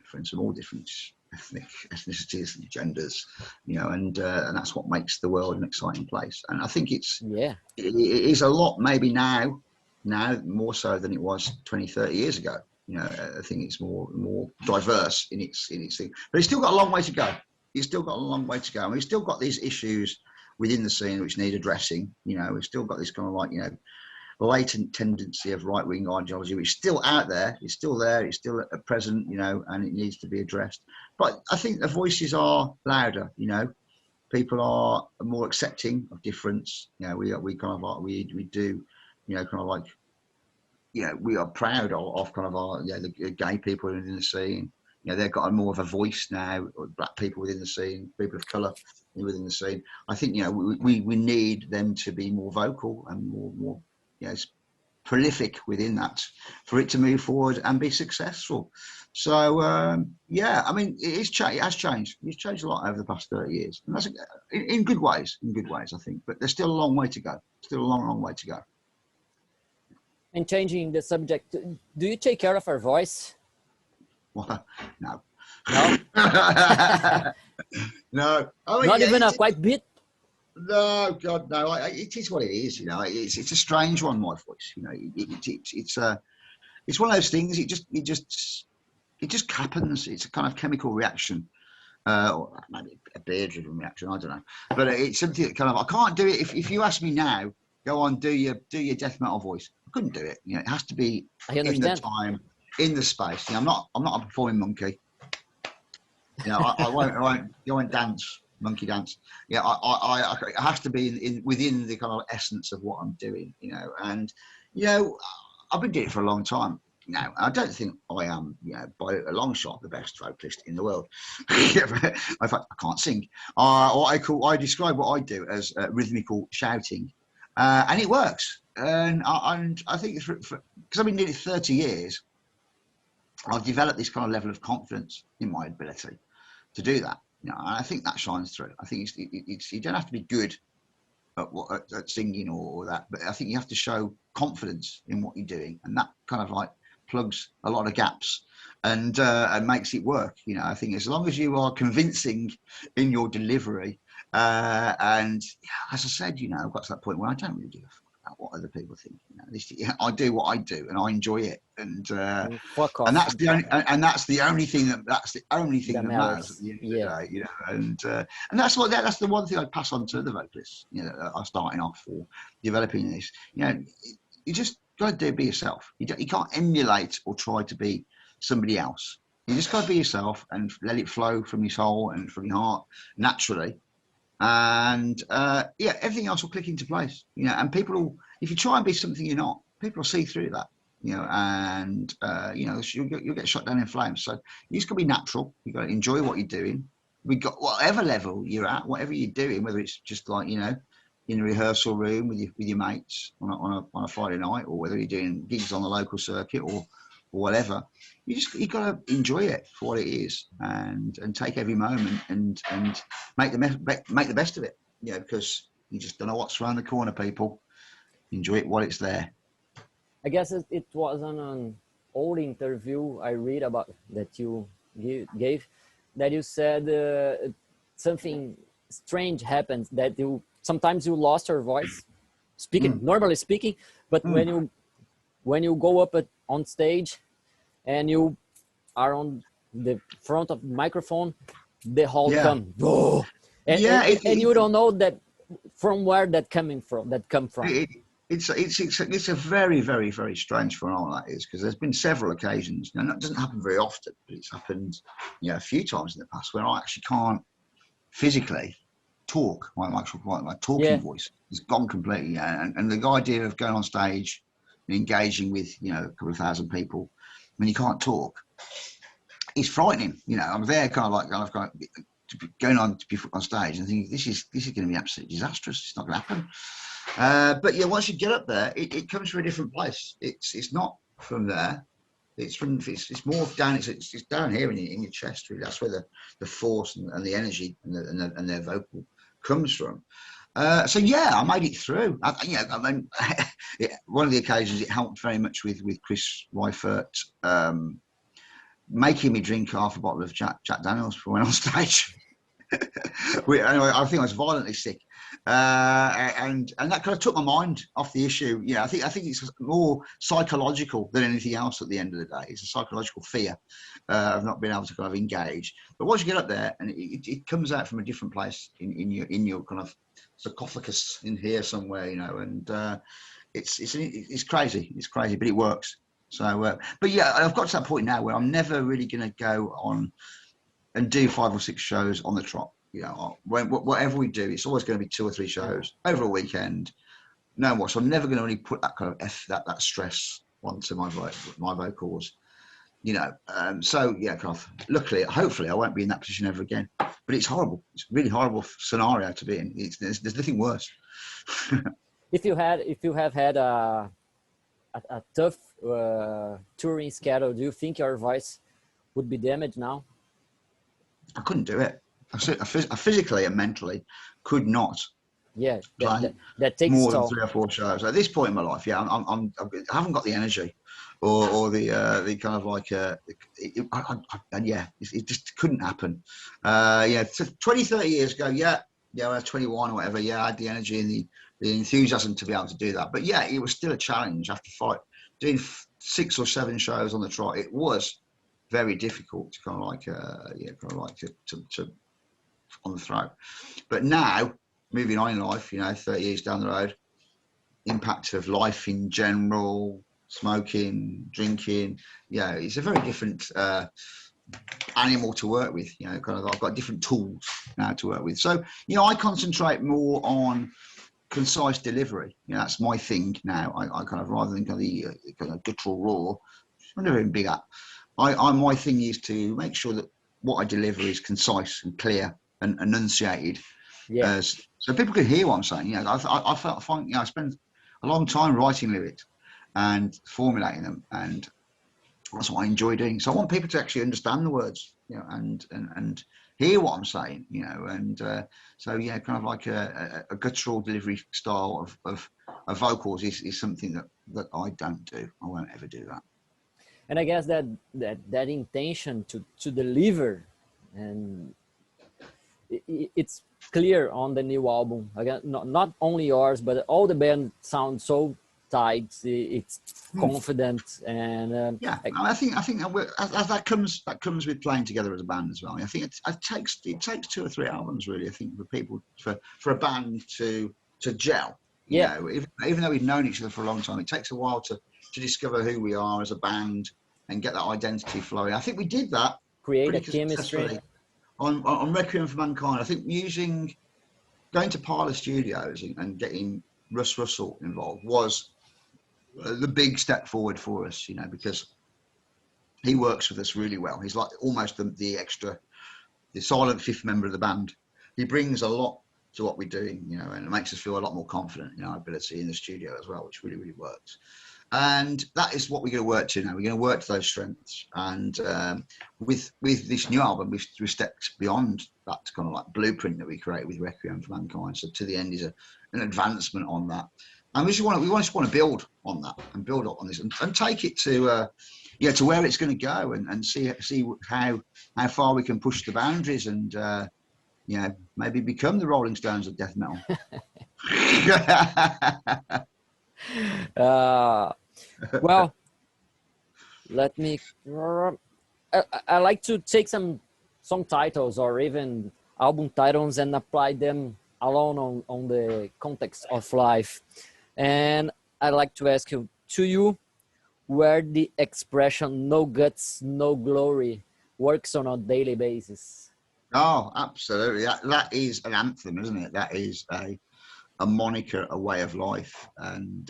Friends from all different ethnicities and genders. And that's what makes the world an exciting place. And I think it is a lot maybe now more so than it was 20, 30 years ago. I think it's more diverse in its thing, but it's still got a long way to go. It's still got a long way to go, and we've still got these issues within the scene which need addressing. We've still got this kind of like latent tendency of right-wing ideology, which is still out there. It's still there. It's still present. And it needs to be addressed. But I think the voices are louder. People are more accepting of difference. We kind of like we do. Kind of like. We are proud of kind of our the gay people within the scene. They've got more of a voice now. Black people within the scene, people of colour within the scene. I think we need them to be more vocal and more prolific within that for it to move forward and be successful. So yeah, I mean, it has changed. It's changed a lot over the past 30 years, and that's in good ways. In good ways, I think. But there's still a long way to go. Still a long way to go. And changing the subject, do you take care of our voice? Well, no. No. No. I mean, Not even a quite bit. No, God, no. It is what it is. You know, it's a strange one. My voice. You know, it's one of those things. It just happens. It's a kind of chemical reaction, or maybe a beer-driven reaction. I don't know, but it's something that kind of I can't do it. If you ask me now, go on, do your death metal voice. I couldn't do it. You know, it has to be in the time, in the space. You know, I'm not a performing monkey. You know, I won't dance. Monkey dance. Yeah, it has to be within the kind of essence of what I'm doing, you know. And you know, I've been doing it for a long time now. I don't think I am, you know, by a long shot the best vocalist in the world. In fact, I can't sing. I describe what I do as rhythmical shouting, and it works. And I think it's because I've been doing it 30 years, I've developed this kind of level of confidence in my ability to do that. You know, I think that shines through. I think it's you don't have to be good at singing or that, but I think you have to show confidence in what you're doing, and that kind of like plugs a lot of gaps and makes it work. You know, I think as long as you are convincing in your delivery, and as I said, you know, I've got to that point where I don't really give a fuck about what other people think. You know, I do what I do, and I enjoy it, and that's the only thing that matters at the end of the day. You know, and that's the one thing I'd pass on to the vocalists, you know, that are starting off or developing this. You know, you just got to be yourself. You can't emulate or try to be somebody else. You just got to be yourself and let it flow from your soul and from your heart naturally. And yeah, everything else will click into place. You know, and people will, if you try and be something you're not, people will see through that. You know, and you know, you'll get shot down in flames. So you just got to be natural. You got to enjoy what you're doing. We got whatever level you're at, whatever you're doing, whether it's just like, you know, in a rehearsal room with your mates on a Friday night, or whether you're doing gigs on the local circuit or whatever. You got to enjoy it for what it is, and take every moment and make the best of it. You know, because you just don't know what's around the corner. People enjoy it while it's there. I guess it was on an old interview I read about that you gave, that you said something strange happened, that sometimes you lost your voice speaking, normally speaking, but when you go up on stage and you are on the front of the microphone, the whole come, whoa, and you don't know that from where that come from. It's a very, very, very strange phenomenon, that is, because there's been several occasions, and that doesn't happen very often, but it's happened, you know, a few times in the past where I actually can't physically talk. My talking voice is gone completely, and the idea of going on stage and engaging with, you know, a couple of thousand people when you can't talk, it's frightening. You know, I'm there kind of going on to be on stage and thinking this is going to be absolutely disastrous. It's not going to happen. But yeah, once you get up there, it comes from a different place. It's not from there. It's more down. It's down here in your chest. Really, that's where the force and the energy and their vocal comes from. So yeah, I made it through. One of the occasions it helped very much with Chris Reifert making me drink half a bottle of Jack Daniels before I went on stage. Anyway, I think I was violently sick, and that kind of took my mind off the issue. You know, I think it's more psychological than anything else. At the end of the day, it's a psychological fear of not being able to kind of engage. But once you get up there, and it comes out from a different place in your kind of sarcophagus in here somewhere, you know, and it's crazy. It's crazy, but it works. So, but yeah, I've got to that point now where I'm never really going to go on and do 5 or 6 shows on the trot. You know, whatever we do, it's always going to be 2 or 3 shows over a weekend. No more. So I'm never going to really put that kind of that stress onto my vocals. You know, so yeah, kind of. Luckily, hopefully, I won't be in that position ever again. But it's horrible. It's a really horrible scenario to be in. There's nothing worse. If you have had a tough touring schedule, do you think your voice would be damaged now? I couldn't do it. I physically and mentally could not Yeah, play that takes its more than toll. 3 or 4 shows at this point in my life. Yeah, I haven't got the energy or the kind of like yeah, it just couldn't happen. Yeah, 20, 30 years ago, yeah, when I was 21 or whatever, yeah, I had the energy and the enthusiasm to be able to do that. But yeah, it was still a challenge after doing 6 or 7 shows on the trot. It was very difficult to kind of like yeah, kind of like to on the throat. But now, moving on in life, 30 years down the road, impact of life in general, smoking, drinking, yeah, it's a very different animal to work with. Kind of, I've got different tools now to work with. So, I concentrate more on concise delivery. That's my thing now. I kind of, rather than the kind of guttural raw, I'm never even big up. My thing is to make sure that what I deliver is concise and clear and enunciated, Yeah, so people can hear what I'm saying. I find I spend a long time writing lyrics and formulating them, and that's what I enjoy doing. So I want people to actually understand the words, and hear what I'm saying, and so yeah, kind of like a guttural delivery style of vocals is something that I don't do. I won't ever do that. and I guess that intention to deliver, and it's clear on the new album. Again, not only yours, but all the band sounds so tight. It's confident, and yeah, I think that comes with playing together as a band as well. I think it takes 2 or 3 albums really. I think for a band to gel. yeah, Even though we've known each other for a long time, it takes a while to discover who we are as a band and get that identity flowing. I think we did that create a pretty chemistry. successfully on Requiem for Mankind. I think going to Parlour Studios and getting Russ Russell involved was the big step forward for us, because he works with us really well. He's like almost the silent fifth member of the band. He brings a lot to what we're doing, and it makes us feel a lot more confident in our ability in the studio as well, which really, really works. And that is what we're going to work to now. We're going to work to those strengths. And with this new album, we've stepped beyond that kind of like blueprint that we created with Requiem for Mankind. So To the End is an advancement on that. And we just want to build on that and build up on this and take it to to where it's going to go and see how far we can push the boundaries and maybe become the Rolling Stones of death metal. Well, let me. I like to take some song titles or even album titles and apply them alone on the context of life. And I'd like to ask you where the expression "no guts, no glory" works on a daily basis. Oh, absolutely. That is an anthem, isn't it? That is a moniker, a way of life, and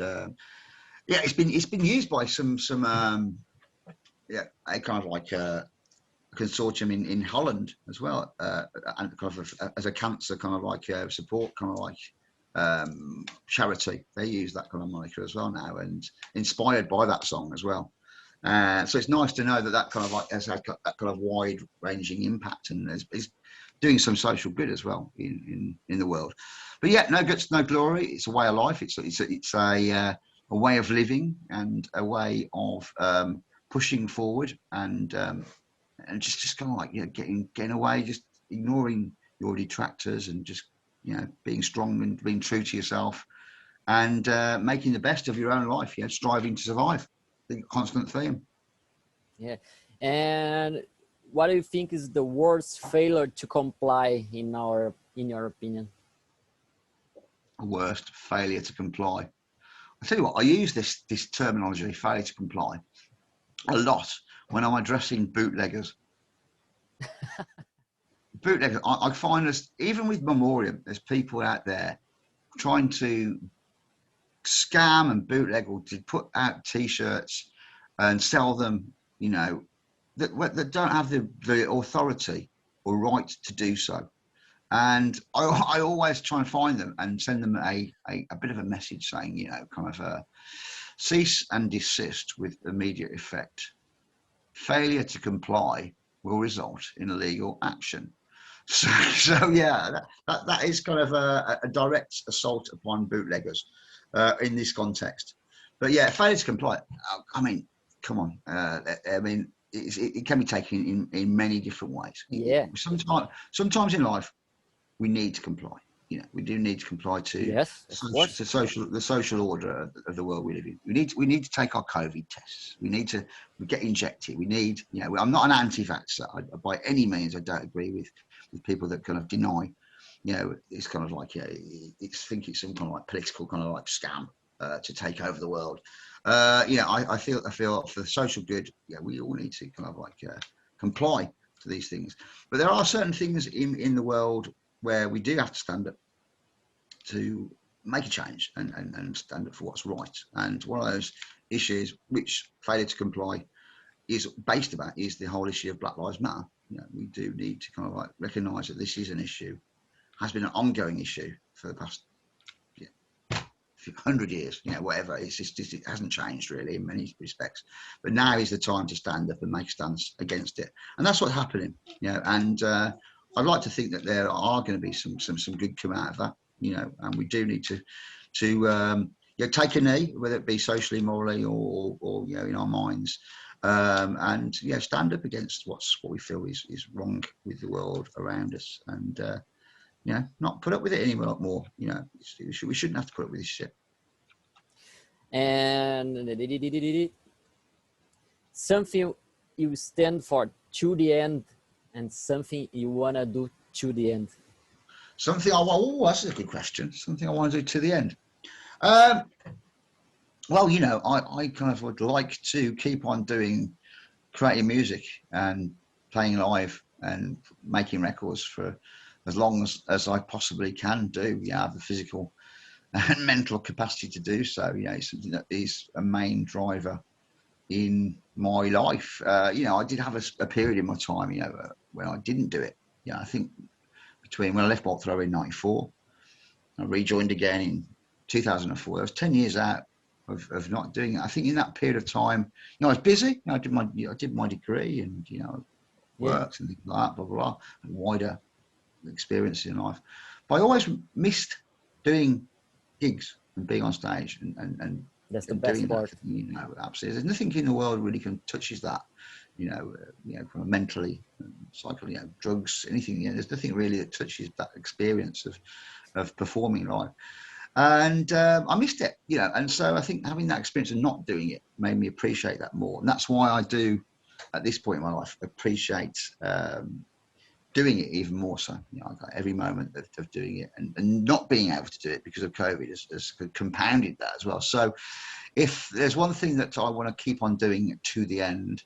yeah, it's been used by some a kind of like a consortium in Holland as well, and kind of as a cancer kind of like support kind of like charity. They use that kind of moniker as well now, and inspired by that song as well. So it's nice to know that kind of like has had that kind of wide ranging impact and is doing some social good as well in the world. But yeah, no guts, no glory. It's a way of life. It's a way of living and a way of pushing forward and just kind of like getting away, just ignoring your detractors and just being strong and being true to yourself and making the best of your own life. Striving to survive. The constant theme. Yeah, and what do you think is the worst failure to comply in your opinion? Worst failure to comply. I tell you what, I use this terminology, failure to comply, a lot when I'm addressing bootleggers. Bootleggers, I find us, even with Memoriam, there's people out there trying to scam and bootleg or to put out T-shirts and sell them, that don't have the authority or right to do so. And I always try and find them and send them a bit of a message saying, kind of, Cease and desist with immediate effect. Failure to comply will result in legal action. So yeah, that is kind of a direct assault upon bootleggers in this context. But yeah, failure to comply. I mean, come on. I mean, it can be taken in many different ways. Yeah. Sometimes in life, we need to comply. You know, we do need to comply to Yes, of course. the social order of the world we live in. We need to take our COVID tests. We need to get injected. We need, you know, I'm not an anti-vaxxer by any means. I don't agree with people that kind of deny. You know, it's kind of like, it's some kind of like political kind of like scam to take over the world. You know, I feel for the social good, yeah, we all need to kind of like comply to these things. But there are certain things in the world where we do have to stand up to make a change and stand up for what's right. And one of those issues which failure to comply is based about is the whole issue of Black Lives Matter. You know, we do need to kind of like recognise that this is an issue, has been an ongoing issue for the past 100 years, you know, whatever. It's just it hasn't changed really in many respects. But now is the time to stand up and make a stance against it, and that's what's happening. You know, and I'd like to think that there are going to be some good come out of that. You know, and we do need to take a knee, whether it be socially, morally, or you know, in our minds, and stand up against what we feel is wrong with the world around us, and not put up with it anymore. You know, we shouldn't have to put up with this shit. And something you stand for to the end, and something you wanna do to the end. Something I want. Oh, that's a good question. Something I want to do to the end. Well, you know, I kind of would like to keep on creating music and playing live and making records for as long as I possibly can do. Yeah, I have the physical and mental capacity to do so. You know, it's something that is a main driver in my life. You know, I did have a period in my time, you know, when I didn't do it. Yeah, I think between when I left Bolt Thrower in '94, I rejoined again in 2004. I was 10 years out of not doing it. I think in that period of time, you know, I was busy. You know, I did my degree and, you know, works and things like that, blah, blah, blah, and wider experience in life. But I always missed doing gigs and being on stage and that's the best part. That, you know, absolutely. There's nothing in the world really touches that. You know, kind of mentally, psychically, you know, drugs, anything. You know, there's nothing really that touches that experience of performing live. And I missed it, you know. And so I think having that experience of not doing it made me appreciate that more. And that's why I do, at this point in my life, appreciate doing it even more so. You know, I got every moment of doing it, and not being able to do it because of COVID has compounded that as well. So if there's one thing that I want to keep on doing to the end,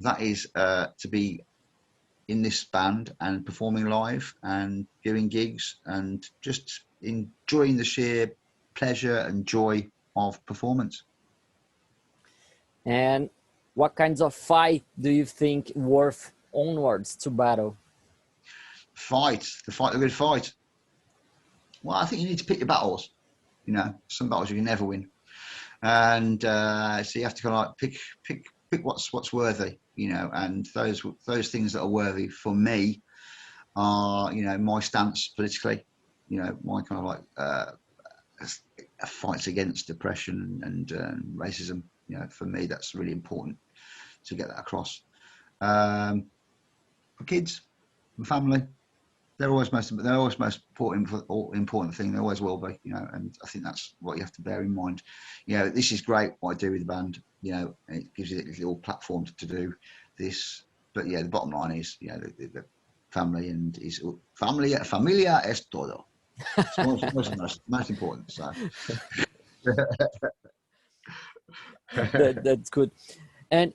that is to be in this band and performing live and doing gigs and just enjoying the sheer pleasure and joy of performance. And what kinds of fight do you think worth onwards to battle? The good fight. Well, I think you need to pick your battles. You know, some battles you can never win, and so you have to kind of like pick what's worthy. You know, and those things that are worthy for me are, you know, my stance politically. You know, my kind of like fights against depression and racism. You know, for me, that's really important to get that across. For kids, and family, they're always most important thing. They always will be, you know, and I think that's what you have to bear in mind. You know, this is great what I do with the band, you know, and it gives you a little platform to do this. But yeah, the bottom line is, you know, the family and is familia es todo. It's most important. So That's good. And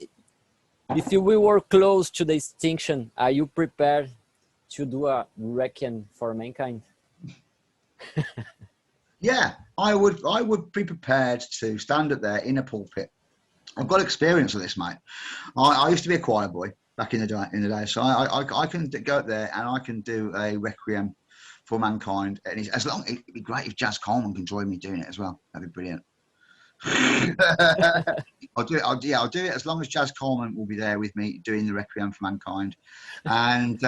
if you were close to the extinction, are you prepared to do a requiem for mankind? Yeah, I would be prepared to stand up there in a pulpit. I've got experience of this, mate. I used to be a choir boy back in the day, so I can go up there and I can do a requiem for mankind. And as long, it'd be great if Jazz Coleman can join me doing it as well. That'd be brilliant. I'll do it. I'll do it as long as Jazz Coleman will be there with me doing the Requiem for Mankind. And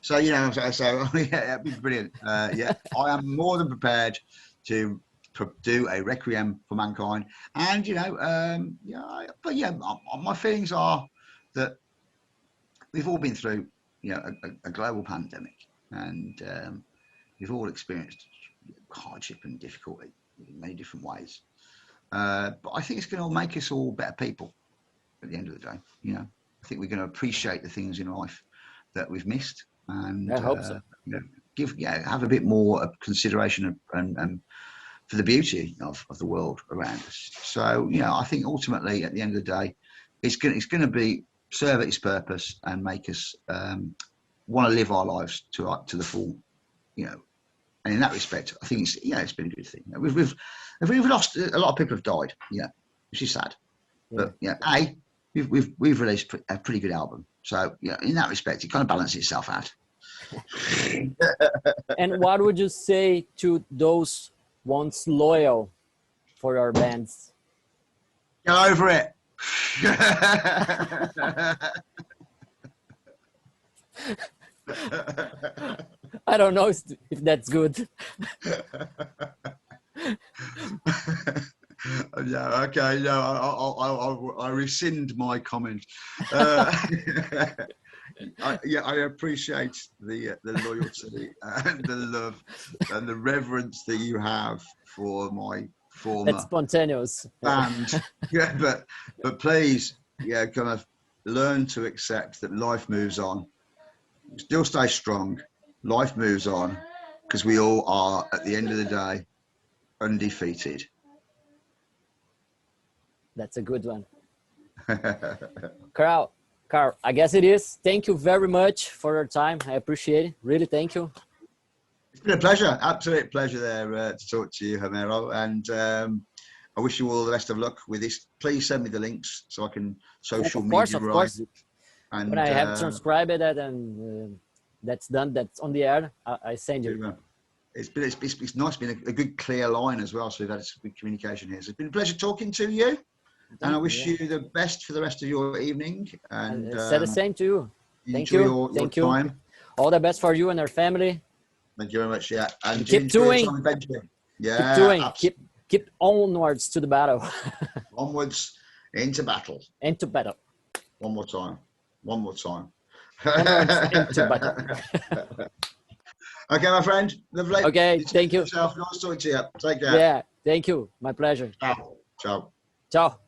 so yeah, it'd be brilliant. Yeah, I am more than prepared to do a Requiem for Mankind. And my feelings are that we've all been through, a global pandemic, and we've all experienced hardship and difficulty in many different ways. But I think it's going to make us all better people at the end of the day. I think we're going to appreciate the things in life that we've missed, and I hope so. Have a bit more consideration and for the beauty of the world around us. So I think ultimately at the end of the day, it's going to serve its purpose and make us want to live our lives to the full. And in that respect, I think it's been a good thing. We've lost a lot of people have died, which is sad. But we've released a pretty good album, so in that respect, it kind of balances itself out. And what would you say to those once loyal for our bands? Get over it. I don't know if that's good. Yeah, okay, no, I rescind my comment. I appreciate the loyalty and the love and the reverence that you have for my former That's spontaneous band. But please, kind of learn to accept that life moves on. Still stay strong. Life moves on, because we all are, at the end of the day, undefeated. That's a good one. Karl, I guess it is. Thank you very much for your time. I appreciate it. Really, thank you. It's been a pleasure, absolute pleasure there to talk to you, Homero. And I wish you all the best of luck with this. Please send me the links so I can social media. Of course. And when I have transcribed it and that's done, that's on the air, I send you. It's nice being a good clear line as well, so we've had some good communication here. So it's been a pleasure talking to you, and I wish you the best for the rest of your evening. And say the same to you. Thank you. Your time. All the best for you and your family. Thank you very much. Yeah, and keep doing. Yeah, keep doing. Keep onwards to the battle. Onwards into battle. Into battle. One more time. Onwards into battle. Okay, my friend. Lovely. Okay, thank you. Nice talking to you. Take care. Yeah, thank you. My pleasure. Ciao. Ciao. Ciao.